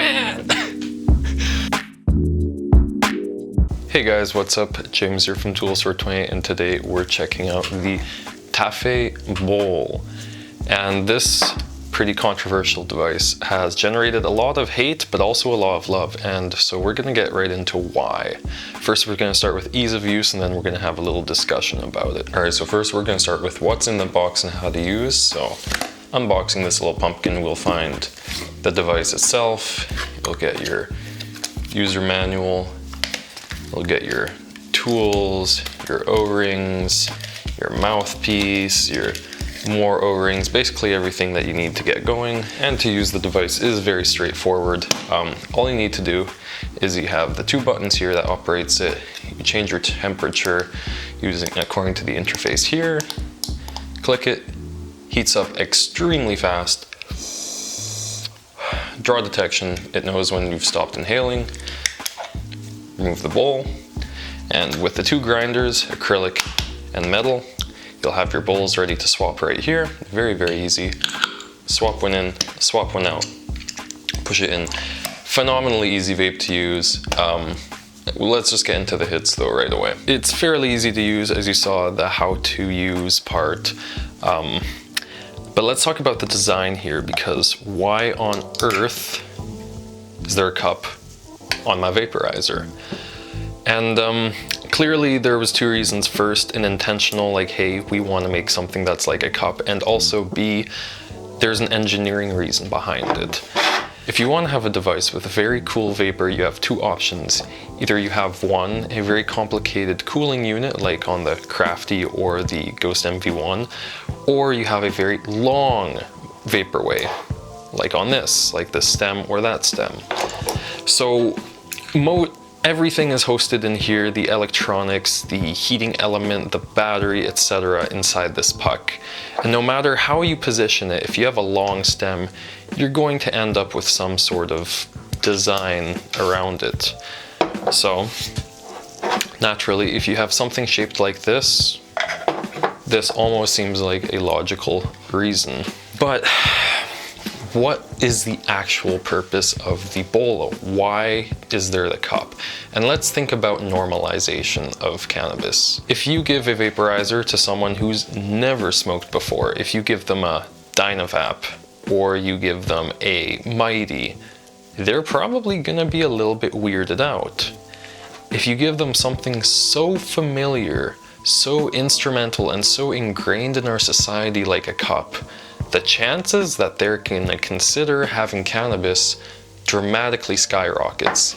man! Hey guys, what's up? James here from Toolsword28, and today we're checking out the Tafee Bowle. And this pretty controversial device has generated a lot of hate, but also a lot of love. And so we're gonna get right into why. First, we're gonna start with ease of use, and then we're gonna have a little discussion about it. All right, so first we're gonna start with what's in the box and how to use. So unboxing this little pumpkin, we'll find the device itself. You'll get your user manual. You'll get your tools, your O-rings, your mouthpiece, your more O-rings, basically everything that you need to get going. And to use the device is very straightforward. All you need to do is you have the two buttons here that operates it. You change your temperature using according to the interface here. Click it, heats up extremely fast. Draw detection, it knows when you've stopped inhaling. Remove the bowl, and with the two grinders, acrylic and metal, you'll have your bowls ready to swap right here. Very, very easy. Swap one in, swap one out, push it in. Phenomenally easy vape to use. Let's just get into the hits though right away. It's fairly easy to use, as you saw the how to use part. But let's talk about the design here, because why on earth is there a cup on my vaporizer? And clearly there was two reasons. First, an intentional, like, hey, we want to make something that's like a cup, and also B, there's an engineering reason behind it. If you want to have a device with a very cool vapor, you have two options. Either you have one, a very complicated cooling unit like on the Crafty or the Ghost MV1, or you have a very long vaporway like on this, like this stem or that stem. So everything is hosted in here, the electronics, the heating element, the battery, etc. inside this puck. And no matter how you position it, if you have a long stem, you're going to end up with some sort of design around it. So naturally, if you have something shaped like this, this almost seems like a logical reason. But what is the actual purpose of the bowle? Why is there the cup? And let's think about normalization of cannabis. If you give a vaporizer to someone who's never smoked before, if you give them a Dynavap or you give them a Mighty, they're probably gonna be a little bit weirded out. If you give them something so familiar, so instrumental, and so ingrained in our society like a cup, the chances that they're gonna consider having cannabis dramatically skyrockets.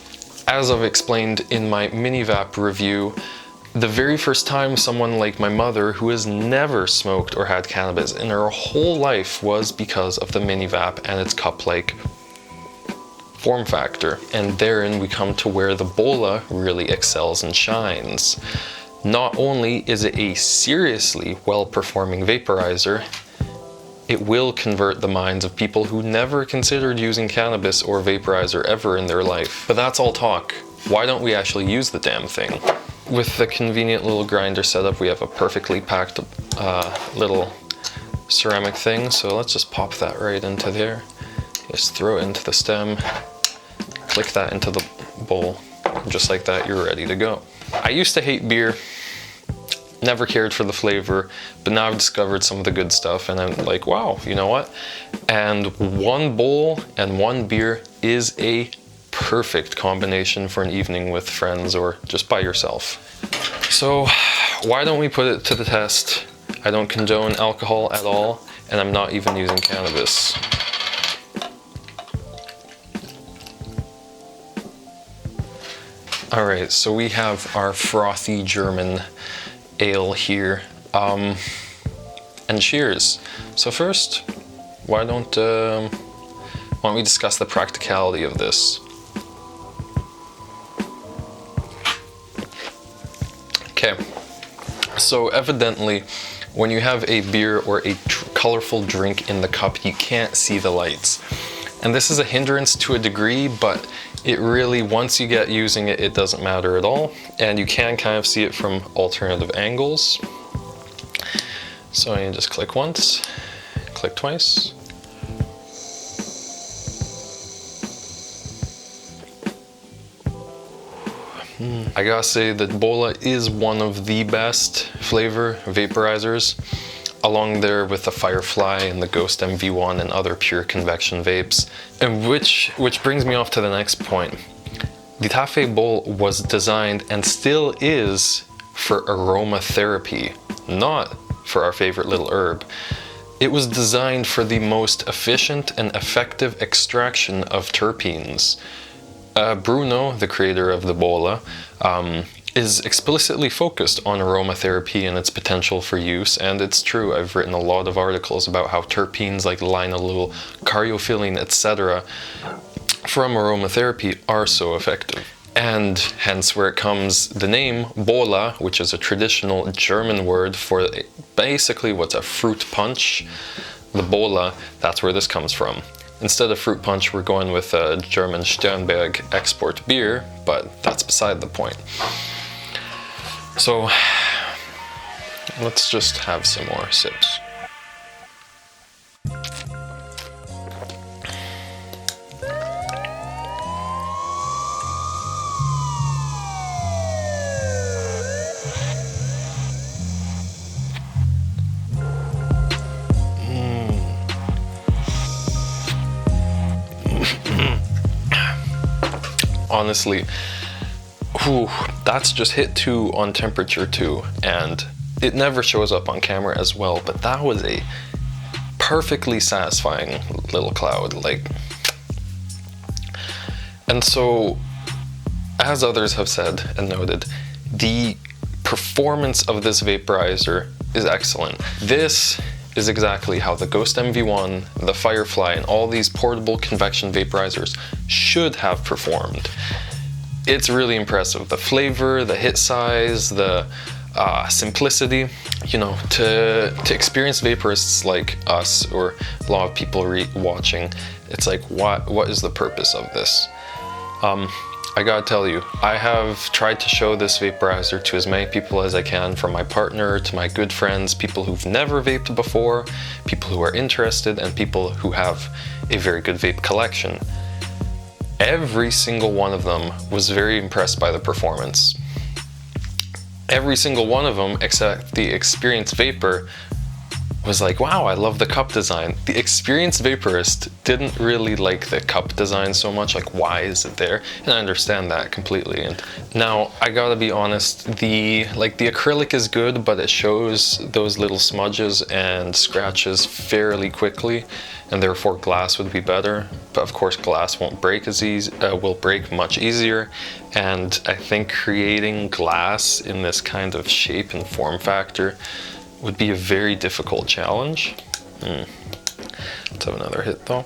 As I've explained in my mini vap review, the very first time someone like my mother, who has never smoked or had cannabis in her whole life, was because of the mini vap and its cup-like form factor. And therein we come to where the bowle really excels and shines. Not only is it a seriously well-performing vaporizer, it will convert the minds of people who never considered using cannabis or vaporizer ever in their life. But that's all talk. Why don't we actually use the damn thing? With the convenient little grinder setup, we have a perfectly packed little ceramic thing. So let's just pop that right into there. Just throw it into the stem, click that into the bowl. Just like that, you're ready to go. I used to hate beer. Never cared for the flavor, but now I've discovered some of the good stuff, and I'm like, wow, you know what? And one bowl and one beer is a perfect combination for an evening with friends or just by yourself. So why don't we put it to the test? I don't condone alcohol at all, and I'm not even using cannabis. All right, so we have our frothy German ale here, and cheers. So first, why don't we discuss the practicality of this? Okay, so evidently when you have a beer or a colorful drink in the cup, you can't see the lights, and this is a hindrance to a degree, but it really, once you get using it, it doesn't matter at all. And you can kind of see it from alternative angles. So you just click once, click twice. I gotta say that Bowle is one of the best flavor vaporizers, along there with the Firefly and the Ghost MV1 and other pure convection vapes. And which brings me off to the next point. The Tafee Bowle was designed and still is for aromatherapy, not for our favorite little herb. It was designed for the most efficient and effective extraction of terpenes. Bruno, the creator of the Bowle, is explicitly focused on aromatherapy and its potential for use, and it's true. I've written a lot of articles about how terpenes like linalool, caryophyllene, etc. from aromatherapy are so effective. And hence where it comes the name Bowle, which is a traditional German word for basically what's a fruit punch. The Bowle, that's where this comes from. Instead of fruit punch, we're going with a German Sternberg export beer, but that's beside the point. So let's just have some more sips. Honestly, that's just hit 2 on temperature 2, and it never shows up on camera as well, but that was a perfectly satisfying little cloud, like. And so, as others have said and noted, the performance of this vaporizer is excellent. This is exactly how the Ghost MV1, the Firefly, and all these portable convection vaporizers should have performed. It's really impressive. The flavor, the hit size, the simplicity. You know, to experienced vaporists like us, or a lot of people watching, it's like, what is the purpose of this? I gotta tell you, I have tried to show this vaporizer to as many people as I can, from my partner to my good friends, people who've never vaped before, people who are interested, and people who have a very good vape collection. Every single one of them was very impressed by the performance. Every single one of them, except the experienced vapor, was like, wow, I love the cup design. The experienced vaporist didn't really like the cup design so much, like, why is it there? And I understand that completely. And now, I gotta be honest, the acrylic is good, but it shows those little smudges and scratches fairly quickly, and therefore glass would be better. But of course, glass won't break as easy, will break much easier. And I think creating glass in this kind of shape and form factor would be a very difficult challenge. Let's have another hit though.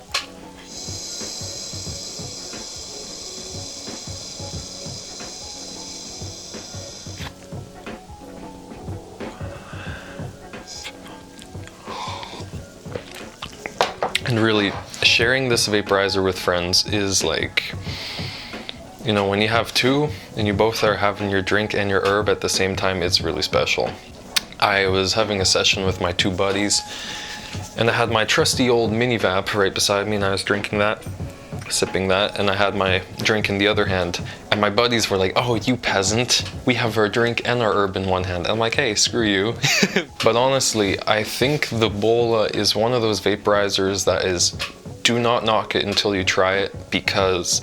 And really, sharing this vaporizer with friends is like, you know, when you have 2 and you both are having your drink and your herb at the same time, it's really special. I was having a session with my 2 buddies, and I had my trusty old mini vap right beside me, and I was drinking that, sipping that, and I had my drink in the other hand, and my buddies were like, oh, you peasant, we have our drink and our herb in one hand. I'm like, hey, screw you. But honestly, I think the Bowle is one of those vaporizers that is, do not knock it until you try it, because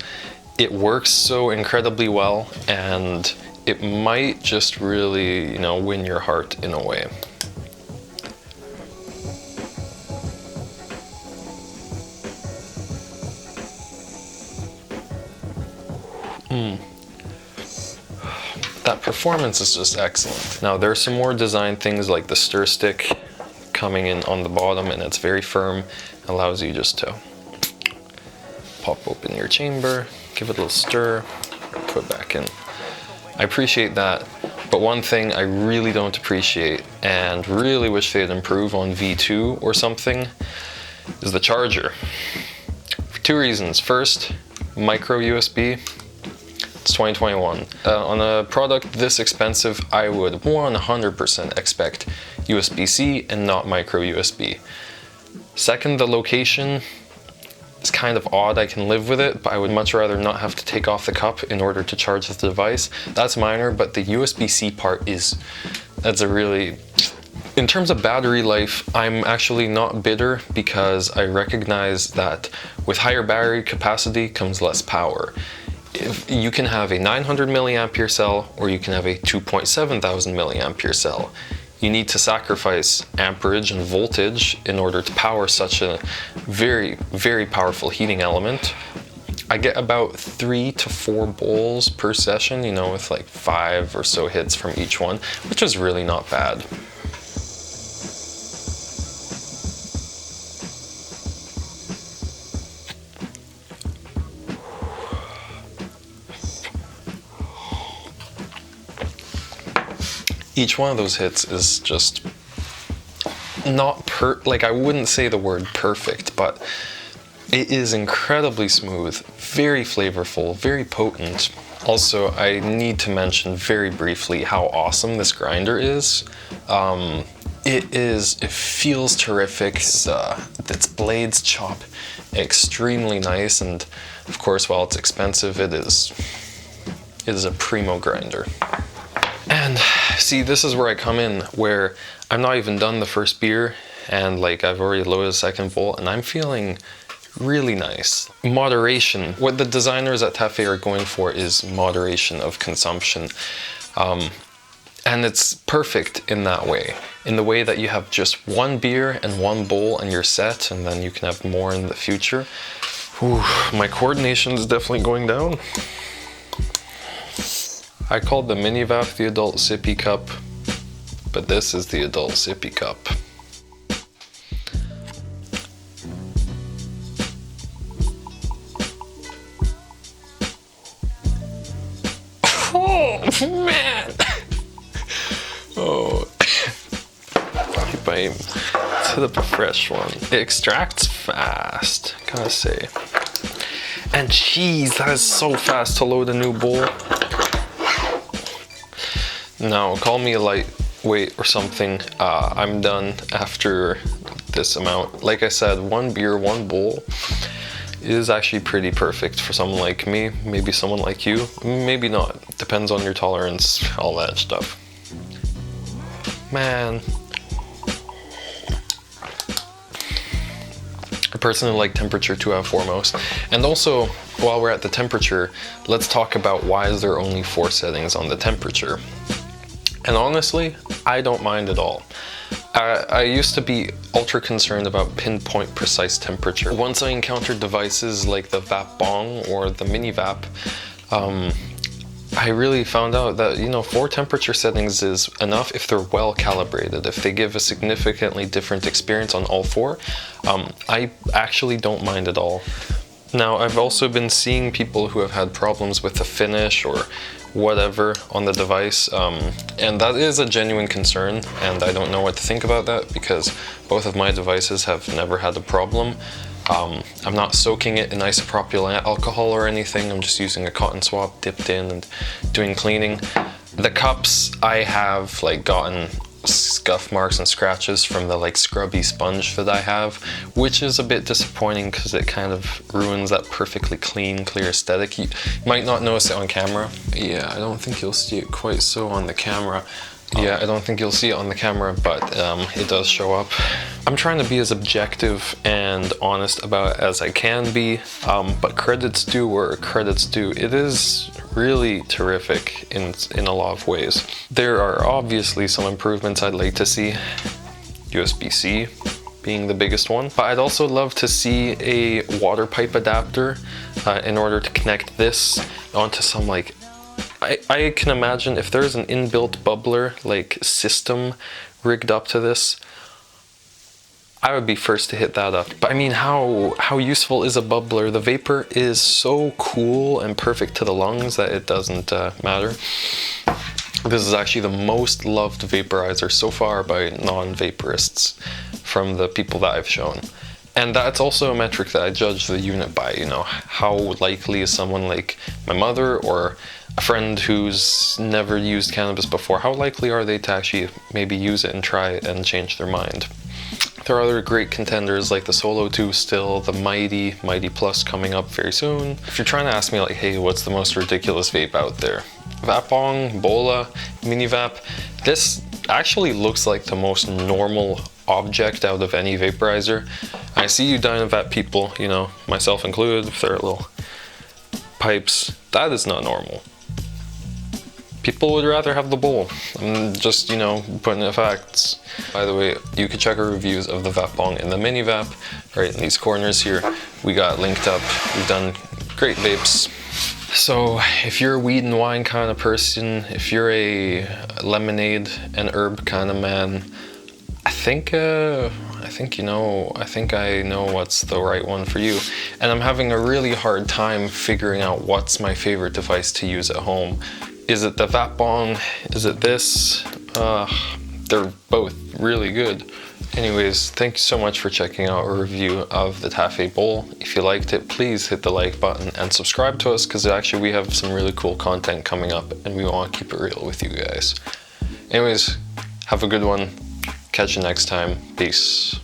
it works so incredibly well, and it might just really, you know, win your heart in a way. That performance is just excellent. Now, there are some more design things like the stir stick coming in on the bottom, and it's very firm, allows you just to pop open your chamber, give it a little stir, put back in. I appreciate that, but one thing I really don't appreciate, and really wish they'd improve on V2 or something, is the charger. For 2 reasons. First, micro USB. It's 2021. On a product this expensive, I would 100% expect USB-C and not micro USB. Second, the location. is kind of odd. I can live with it, but I would much rather not have to take off the cup in order to charge the device. That's minor, but the USB-C part that's a really... In terms of battery life, I'm actually not bitter because I recognize that with higher battery capacity comes less power. If you can have a 900 milliampere cell or you can have a 2.7 thousand milliampere cell. You need to sacrifice amperage and voltage in order to power such a very, very powerful heating element. I get about 3 to 4 bowls per session, you know, with like 5 or so hits from each one, which is really not bad. Each one of those hits is just not like, I wouldn't say the word perfect, but it is incredibly smooth, very flavorful, very potent. Also, I need to mention very briefly how awesome this grinder is. It feels terrific. Its blades chop extremely nice, and of course, while it's expensive, it is a primo grinder. And see, this is where I come in, where I'm not even done the first beer, and like I've already loaded a second bowl, and I'm feeling really nice. Moderation. What the designers at Tafee are going for is moderation of consumption. And it's perfect in that way. In the way that you have just one beer and one bowl and you're set, and then you can have more in the future. Ooh, my coordination is definitely going down. I called the mini vap the adult sippy cup, but this is the adult sippy cup. Oh man! Oh, if I hit up a fresh one. It extracts fast, gotta say. And jeez, that is so fast to load a new bowl. Now, call me a lightweight or something. I'm done after this amount. Like I said, one beer, one bowl is actually pretty perfect for someone like me, maybe someone like you, maybe not. Depends on your tolerance, all that stuff. Man. I personally like temperature 2 out of 4 most. And also, while we're at the temperature, let's talk about why is there only 4 settings on the temperature. And honestly, I don't mind at all. I used to be ultra concerned about pinpoint precise temperature. Once I encountered devices like the Vap Bong or the Mini Vap, I really found out that, you know, 4 temperature settings is enough if they're well calibrated. If they give a significantly different experience on all 4, I actually don't mind at all. Now, I've also been seeing people who have had problems with the finish or whatever on the device, and that is a genuine concern, and I don't know what to think about that because both of my devices have never had a problem. I'm not soaking it in isopropyl alcohol or anything. I'm just using a cotton swab dipped in and doing cleaning. The cups, I have like gotten scuff marks and scratches from the like scrubby sponge that I have, which is a bit disappointing because it kind of ruins that perfectly clean, clear aesthetic. You might not notice it on camera. Yeah, I don't think you'll see it quite so on the camera. Yeah, I don't think you'll see it on the camera, but it does show up. I'm trying to be as objective and honest about it as I can be, but credits due where credits due. It is really terrific in a lot of ways. There are obviously some improvements I'd like to see, USB-C being the biggest one, but I'd also love to see a water pipe adapter in order to connect this onto some like, I can imagine if there's an inbuilt bubbler like system rigged up to this, I would be first to hit that up. But I mean, how useful is a bubbler? The vapor is so cool and perfect to the lungs that it doesn't matter. This is actually the most loved vaporizer so far by non-vaporists from the people that I've shown. And that's also a metric that I judge the unit by, you know, how likely is someone like my mother or a friend who's never used cannabis before, how likely are they to actually maybe use it and try it and change their mind? There are other great contenders like the Solo 2 still, the Mighty Plus coming up very soon. If you're trying to ask me like, hey, what's the most ridiculous vape out there? Vapong, Bola, Mini Vap. This actually looks like the most normal object out of any vaporizer. I see you Dynavap people, you know, myself included, with their little pipes. That is not normal. People would rather have the bowl. I'm just, you know, putting in facts. By the way, you can check our reviews of the Vapong and the Mini Vap right in these corners here. We got linked up. We've done great vapes. So if you're a weed and wine kind of person, if you're a lemonade and herb kind of man, I think I know what's the right one for you. And I'm having a really hard time figuring out what's my favorite device to use at home. Is it the Vapong? Is it this? They're both really good. Anyways, thank you so much for checking out a review of the Tafee Bowle. If you liked it, please hit the like button and subscribe to us, because actually we have some really cool content coming up and we want to keep it real with you guys. Anyways, have a good one. Catch you next time. Peace.